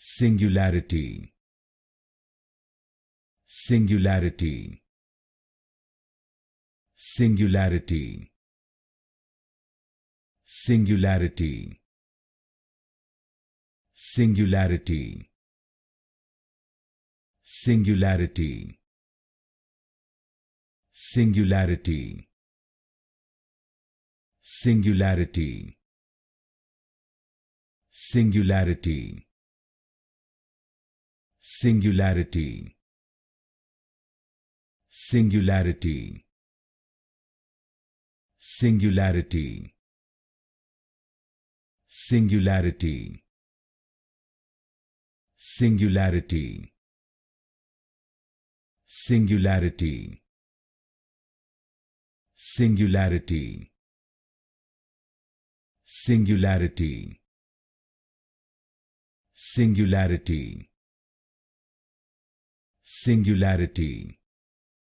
Singularity. Singularity. Singularity. Singularity. Singularity. Singularity. Singularity. Singularity. Singularity. Singularity. Singularity. Singularity. Singularity. Singularity. Singularity. Singularity. Singularity. Singularity. Singularity.